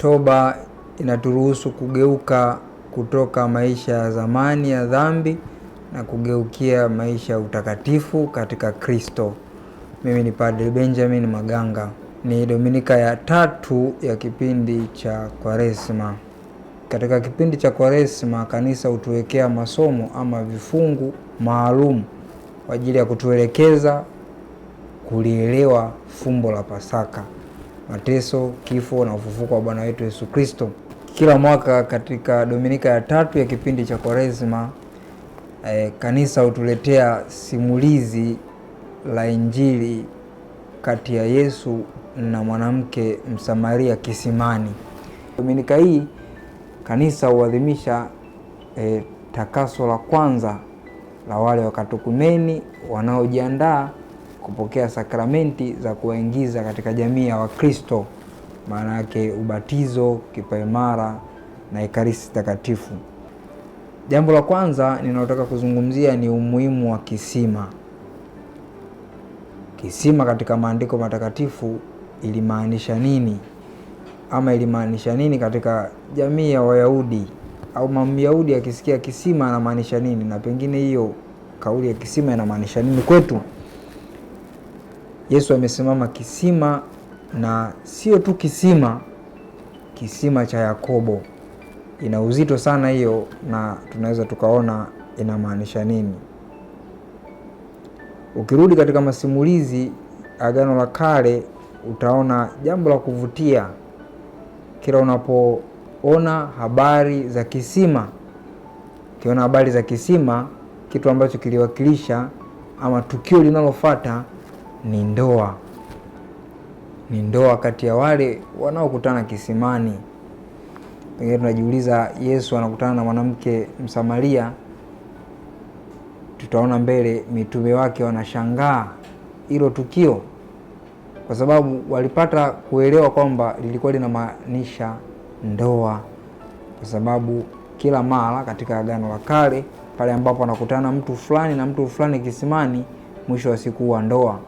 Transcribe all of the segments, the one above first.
Toba inaturuhusu kugeuka kutoka maisha ya zamani ya dhambi na kugeukia maisha ya utakatifu katika Kristo. Mimi ni Padre Benjamin Maganga. Ni Dominika ya 3 ya kipindi cha Kwaresma. Katika kipindi cha Kwaresma, kanisa hutuwekea masomo ama vifungu maalum kwa ajili ya kutuelekeza kulielewa fumbo la Pasaka, mateso, kifo na ufufuko wa Bwana wetu Yesu Kristo. Kila mwaka katika Dominika ya 3 ya kipindi cha Kwaresma, kanisa hutuletea simulizi la Injili kati ya Yesu na mwanamke Msamaria kisimani. Dominika hii kanisa huadhimisha takaso la kwanza la wale wakatekumeni wanaojiandaa kupokea sakramenti za kuwaingiza katika jamii ya Wakristo, maana yake ubatizo, kipaimara na ekaristi takatifu. Jambo la kwanza ninalotaka kuzungumzia ni umuhimu wa kisima. Kisima katika maandiko matakatifu ilimaanisha nini? Ama ilimaanisha nini katika jamii ya Wayahudi? Au Myahudi akisikia kisima anamaanisha nini? Na pengine hiyo kauli ya kisima inamaanisha nini kwetu? Yesu amesimama kisima, na sio tu kisima, kisima cha Yakobo. Ina uzito sana hiyo, na tunaweza tukaona inamaanisha nini. Ukirudi katika masimulizi Agano la Kale utaona jambo la kuvutia. Kila unapoona habari za kisima, ukiona habari za kisima, kitu ambacho kiliwakilisha ama tukio linalofuata ni ndoa. Ni ndoa kati ya wale wanaokutana kisimani. Pengine tunajiuliza, Yesu anakutana na mwanamke Msamaria. Tutaona mbele mitume wake wanashangaa hilo tukio, kwa sababu walipata kuelewa kwamba lilikuwa linamaanisha ndoa, kwa sababu kila mara katika Agano la Kale pale ambapo anakutana mtu fulani na mtu fulani kisimani, mwisho wa siku wa ndoa.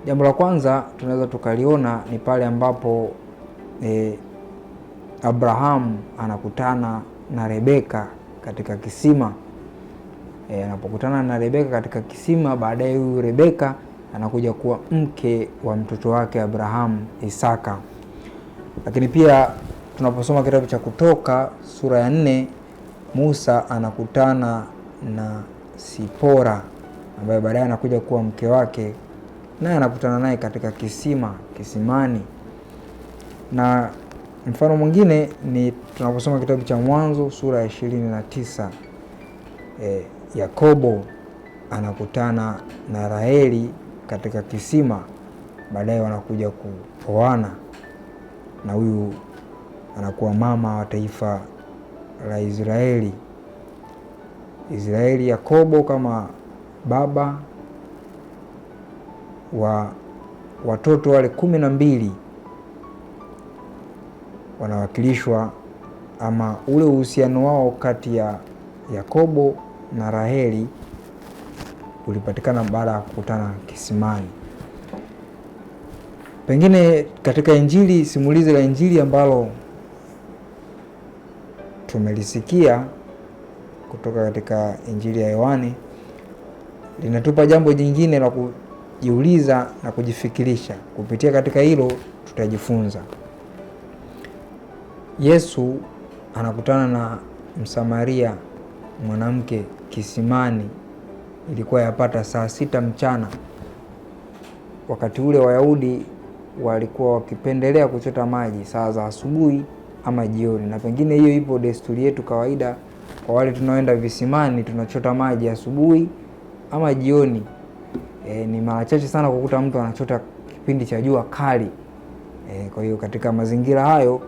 Jambo la kwanza tunaweza tukaliona ni pale ambapo Abrahamu anakutana na Rebeka katika kisima. Anapokutana na Rebeka katika kisima, baadaye huyu Rebeka anakuja kuwa mke wa mtoto wake Abrahamu, Isaka. Lakini pia tunaposoma kitabu cha Kutoka sura ya 4, Musa anakutana na Sipora ambaye baadaye anakuja kuwa mke wake, naye anakutana naye katika kisimani. Na mfano mwingine ni tunaposoma kitabu cha Mwanzo sura ya 29. Yakobo anakutana na Raheli katika kisima, baadaye wanakuja kuoana, na huyu anakuwa mama wa taifa la Israeli. Yakobo kama baba wa watoto wale 12 wanawakilishwa, ama ule uhusiano wao kati ya Yakobo na Raheli ulipatikana baada ya kukutana kisimani. Pengine katika Injili, simulizi la Injili ambalo tumelisikia kutoka katika Injili ya Yohane linatupa jambo jingine la kujiuliza na kujifikirisha. Kupitia katika hilo tutajifunza. Yesu anakutana na Msamaria mwanamke kisimani. Ilikuwa yapata saa 6 mchana. Wakati ule Wayahudi walikuwa wakipendelea kuchota maji saa za asubuhi ama jioni, na pengine hiyo ipo desturi yetu kawaida kwa wale tunaoenda visimani, tunachota maji asubuhi ama jioni. Ni mara chache sana kukuta mtu anachota kipindi cha jua kali. Kwa hiyo katika mazingira hayo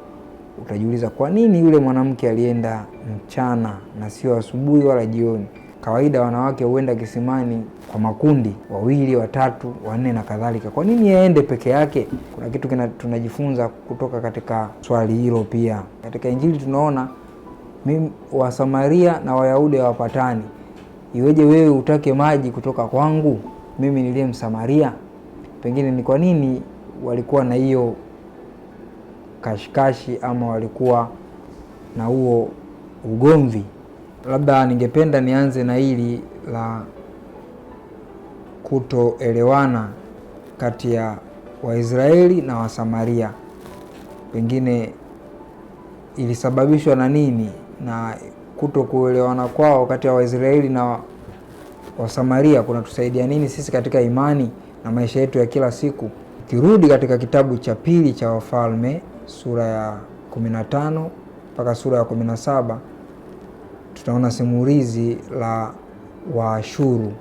utajiuliza kwa nini yule mwanamke alienda mchana na sio asubuhi wala jioni. Kawaida wanawake huenda kisimani kwa makundi, 2, 3, 4 na kadhalika. Kwa nini aende peke yake? Kuna kitu tunajifunza kutoka katika swali hilo pia. Katika Injili tunaona wa Samaria na Wayahudi hawapatani. Iweje wewe utake maji kutoka kwangu mimi niliye Msamaria? Pengine ni kwa nini walikuwa na hiyo kashikashi ama walikuwa na huo ugomvi. Labda ningependa nianze na hili la kutoelewana kati ya Waisraeli na Wasamaria. Pengine ilisababishwa na nini, na kutokuelewana kwao kati ya Waisraeli na Wasamaria kunatusaidia nini sisi katika imani na maisha yetu ya kila siku? Kirudi katika kitabu cha pili cha Wafalme sura ya 15 mpaka sura ya 17, tutaona simulizi la Waashuru,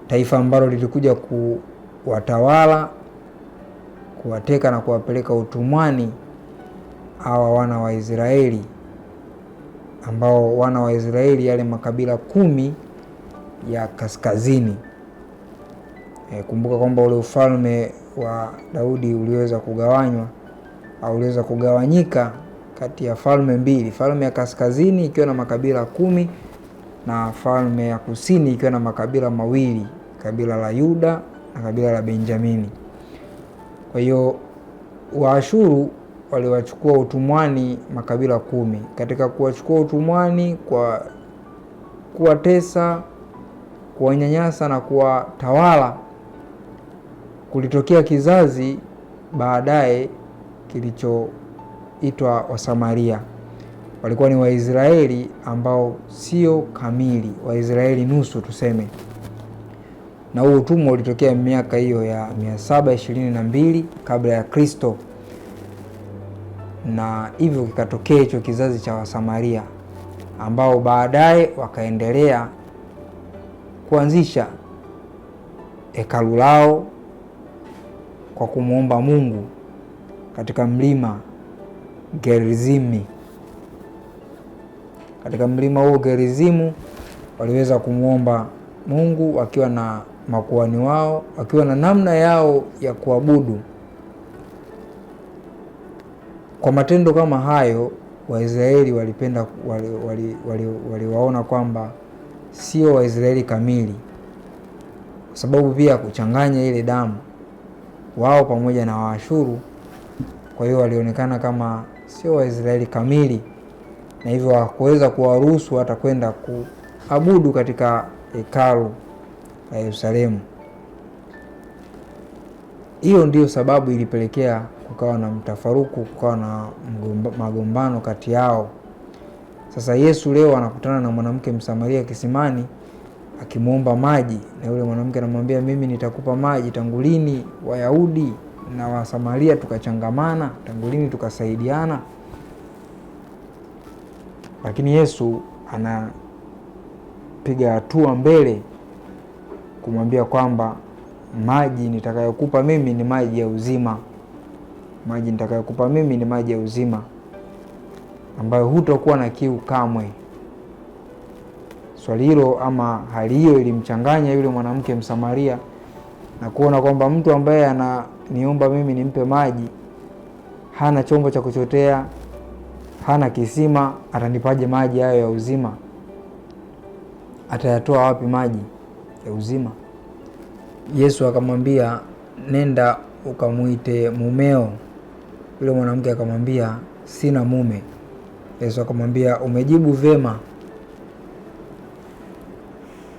taifa ambalo lilikuja kuwatawala, kuwateka na kuwapeleka utumwani hawa wana wa Israeli, ambao wana wa Israeli yale makabila 10 ya kaskazini. Kumbuka kwamba ule ufalme wa Daudi uliweza kugawanywa au uliweza kugawanyika kati ya falme mbili, falme ya kaskazini ikiwa na makabila 10 na falme ya kusini ikiwa na makabila mawili, kabila la Yuda na kabila la Benjamini. Kwa hiyo Waashuru waliwachukua utumwani makabila 10. Katika kuwachukua utumwani, kwa kuwatesa, kuwanyanyasa na kuwatawala, kulitokea kizazi baadaye kilichoitwa Wasamaria. Walikuwa ni Waisraeli ambao sio kamili, Waisraeli nusu tuseme. Na huu utumwa ulitokea miaka hiyo ya 722 kabla ya Kristo. Na hivyo kikatokea hicho kizazi cha Wasamaria ambao baadaye wakaendelea kuanzisha hekalu lao kwa kumuomba Mungu katika mlima Gerizimi. Katika mlima huo Gerizimu waliweza kumuomba Mungu wakiwa na makuhani wao, wakiwa na namna yao ya kuabudu. Kwa matendo kama hayo, Waisraeli walipenda waliwaona kwamba sio Waisraeli kamili, kwa sababu pia kuchanganya ile damu wao pamoja na Waashuru. Kwa hiyo walionekana kama sio Waisraeli kamili, na hivyo hawakuweza kuwaruhusu hata kwenda kuabudu katika hekalu la Yerusalemu. Hiyo ndiyo sababu ilipelekea kukawa na mtafaruku, kukawa na magombano kati yao. Sasa Yesu leo anakutana na mwanamke Msamaria kisimani akimuomba maji, na yule mwanamke anamwambia, mimi nitakupa maji. Tangu lini Wayahudi na Wasamaria tukachangamana? Tangu lini tukasaidiana? Lakini Yesu anapiga hatua mbele kumwambia kwamba maji nitakayokupa mimi ni maji ya uzima. Maji nitakayokupa mimi ni maji ya uzima ambayo hutakuwa na kiu kamwe. Swali hilo ama hali hiyo ilimchanganya yule mwanamke Msamaria, na kuona kwamba mtu ambaye ananiomba mimi nimpe maji hana chombo cha kuchotea, hana kisima, atanipaje maji hayo ya uzima? Atayatoa wapi maji ya uzima? Yesu akamwambia, nenda ukamuite mumeo. Yule mwanamke akamwambia, sina mume. Yesu akamwambia, umejibu vema,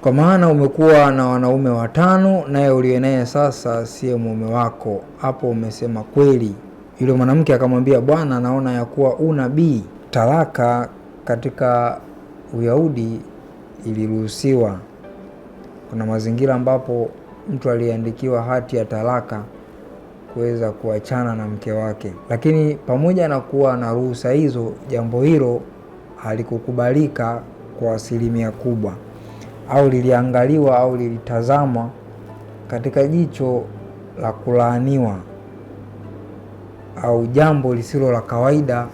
kwa maana umekuwa na wanaume 5, naye uliye naye sasa siye mume wako. Hapo umesema kweli. Yule mwanamke akamwambia, Bwana, naona ya kuwa unabii. Talaka katika Uyahudi iliruhusiwa. Kuna mazingira ambapo mtu aliandikiwa hati ya talaka kuweza kuachana na mke wake, lakini pamoja na kuwa na ruhusa hizo, jambo hilo halikukubalika kwa asilimia kubwa, au liliangaliwa au lilitazamwa katika jicho la kulaaniwa au jambo lisilo la kawaida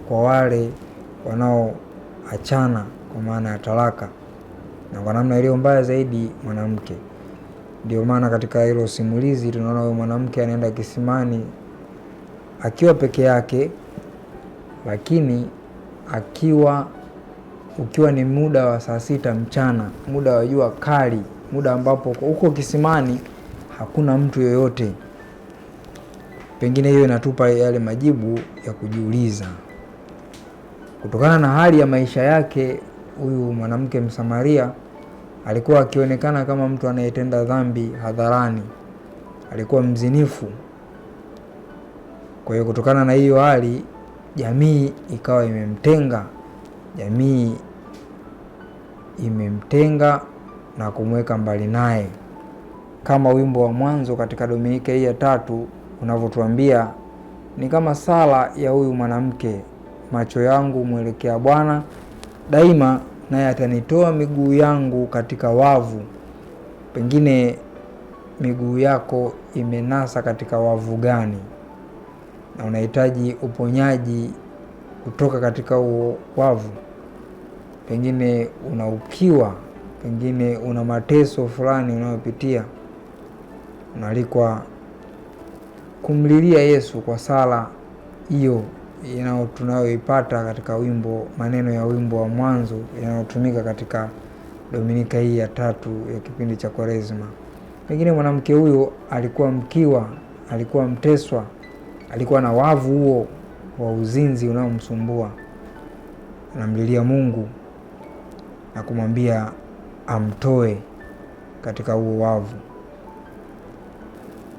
kwa wale wanaoachana kwa maana ya talaka, na kwa namna iliyo mbaya zaidi mwanamke. Ndio maana katika hilo simulizi tunaona huyo mwanamke anaenda kisimani akiwa peke yake, lakini ukiwa ni muda wa saa 6 mchana, muda wa jua kali, muda ambapo huko kisimani hakuna mtu yoyote. Pengine hiyo inatupa yale majibu ya kujiuliza. Kutokana na hali ya maisha yake, huyu mwanamke Msamaria alikuwa akionekana kama mtu anayetenda dhambi hadharani. Alikuwa mzinifu. Kwa hiyo kutokana na hiyo hali, jamii ikawa imemtenga. Jamii imemtenga na kumweka mbali naye. Kama wimbo wa mwanzo katika Dominika hii ya 3 unavyotuambia, ni kama sala ya huyu mwanamke: macho yangu mwelekea Bwana daima, naye atanitoa miguu yangu katika wavu. Pengine miguu yako imenasa katika wavu gani, na unahitaji uponyaji kutoka katika huo wavu? Pengine unaukiwa, pengine una mateso fulani unayopitia. Unalikwa kumlilia Yesu kwa sala hiyo tunayoipata katika wimbo, maneno ya wimbo wa mwanzo yanayotumika katika Dominika hii ya 3 ya kipindi cha Kwaresma. Pengine mwanamke huyo alikuwa mkiwa, alikuwa mteswa, alikuwa na wavu huo wa uzinzi unaomsumbua. Anamlilia Mungu na kumwambia amtoe katika huo wavu.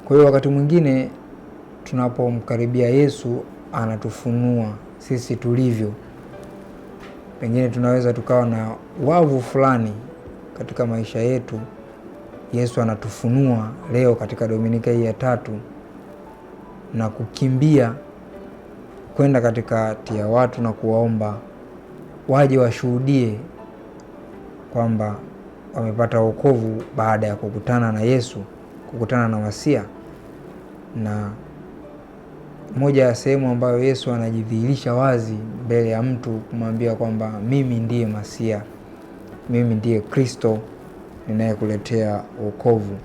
Kwa hiyo wakati mwingine tunapomkaribia Yesu, anatufunua sisi tulivyo. Pengine tunaweza tukawa na wavu fulani katika maisha yetu. Yesu anatufunua leo katika Dominika hii ya 3 na kukimbia kwenda katikati ya watu na kuwaomba waje washuhudie kwamba wamepata wokovu baada ya kukutana na Yesu, kukutana na Masia. Na moja ya sehemu ambayo Yesu anajidhihirisha wazi mbele ya mtu kumwambia kwamba mimi ndiye Masia, mimi ndiye Kristo ninayekuletea wokovu.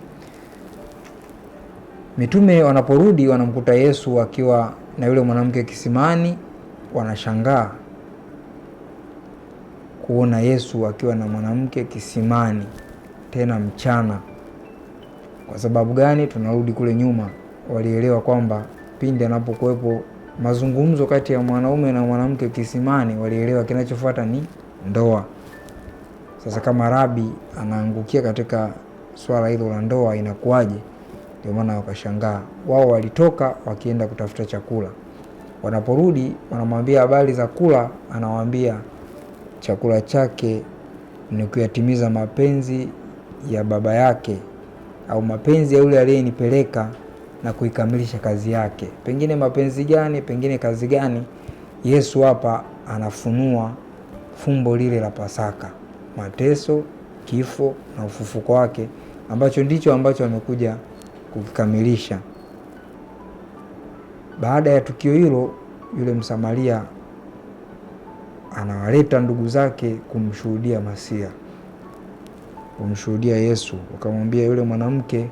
Mitume wanaporudi wanamkuta Yesu akiwa na yule mwanamke kisimani. Wanashangaa kuona Yesu akiwa na mwanamke kisimani, tena mchana. Kwa sababu gani? Tunarudi kule nyuma. Walielewa kwamba pindi anapokuwepo mazungumzo kati ya mwanaume na mwanamke kisimani, walielewa kinachofuata ni ndoa. Sasa kama Rabi anaangukia katika swala hilo la ndoa, inakuwaje? Ndio maana wakashangaa. Wao walitoka wakienda kutafuta chakula. Wanaporudi wanamwambia habari za kula. Anawaambia chakula chake ni kuyatimiza mapenzi ya baba yake, au mapenzi ya yule aliyenipeleka na kuikamilisha kazi yake. Pengine mapenzi gani? Pengine kazi gani? Yesu hapa anafunua fumbo lile la Pasaka, mateso, kifo na ufufuko wake, ambacho ndicho ambacho amekuja kukikamilisha. Baada ya tukio hilo, yule Msamaria anawaleta ndugu zake kumshuhudia Masia, kumshuhudia Yesu. Wakamwambia yule mwanamke,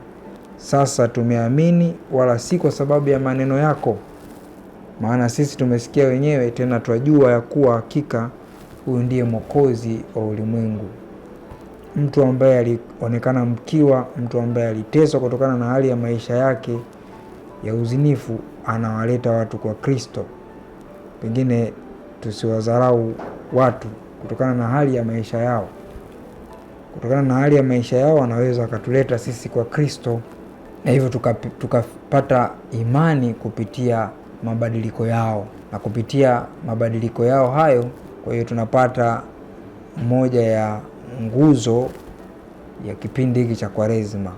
sasa tumeamini, wala si kwa sababu ya maneno yako, maana sisi tumesikia wenyewe, tena twajua ya kuwa hakika huyu ndiye Mwokozi wa ulimwengu. Mtu ambaye alionekana mkiwa, mtu ambaye aliteswa kutokana na hali ya maisha yake ya uzinifu, anawaleta watu kwa Kristo. Pengine tusiwadharau watu kutokana na hali ya maisha yao. Kutokana na hali ya maisha yao wanaweza wakatuleta sisi kwa Kristo, na hivyo tukapata imani kupitia mabadiliko yao, na kupitia mabadiliko yao hayo, kwa hiyo tunapata moja ya nguzo ya kipindi hiki cha Kwaresma,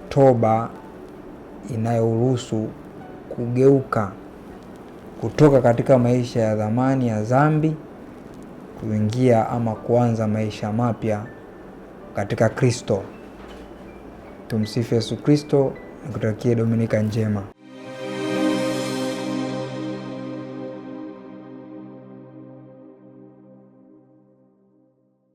toba inayoruhusu kugeuka kutoka katika maisha ya dhamani ya dhambi kuingia ama kuanza maisha mapya katika Kristo. Tumsifu Yesu Kristo. Nikutakie Dominika njema.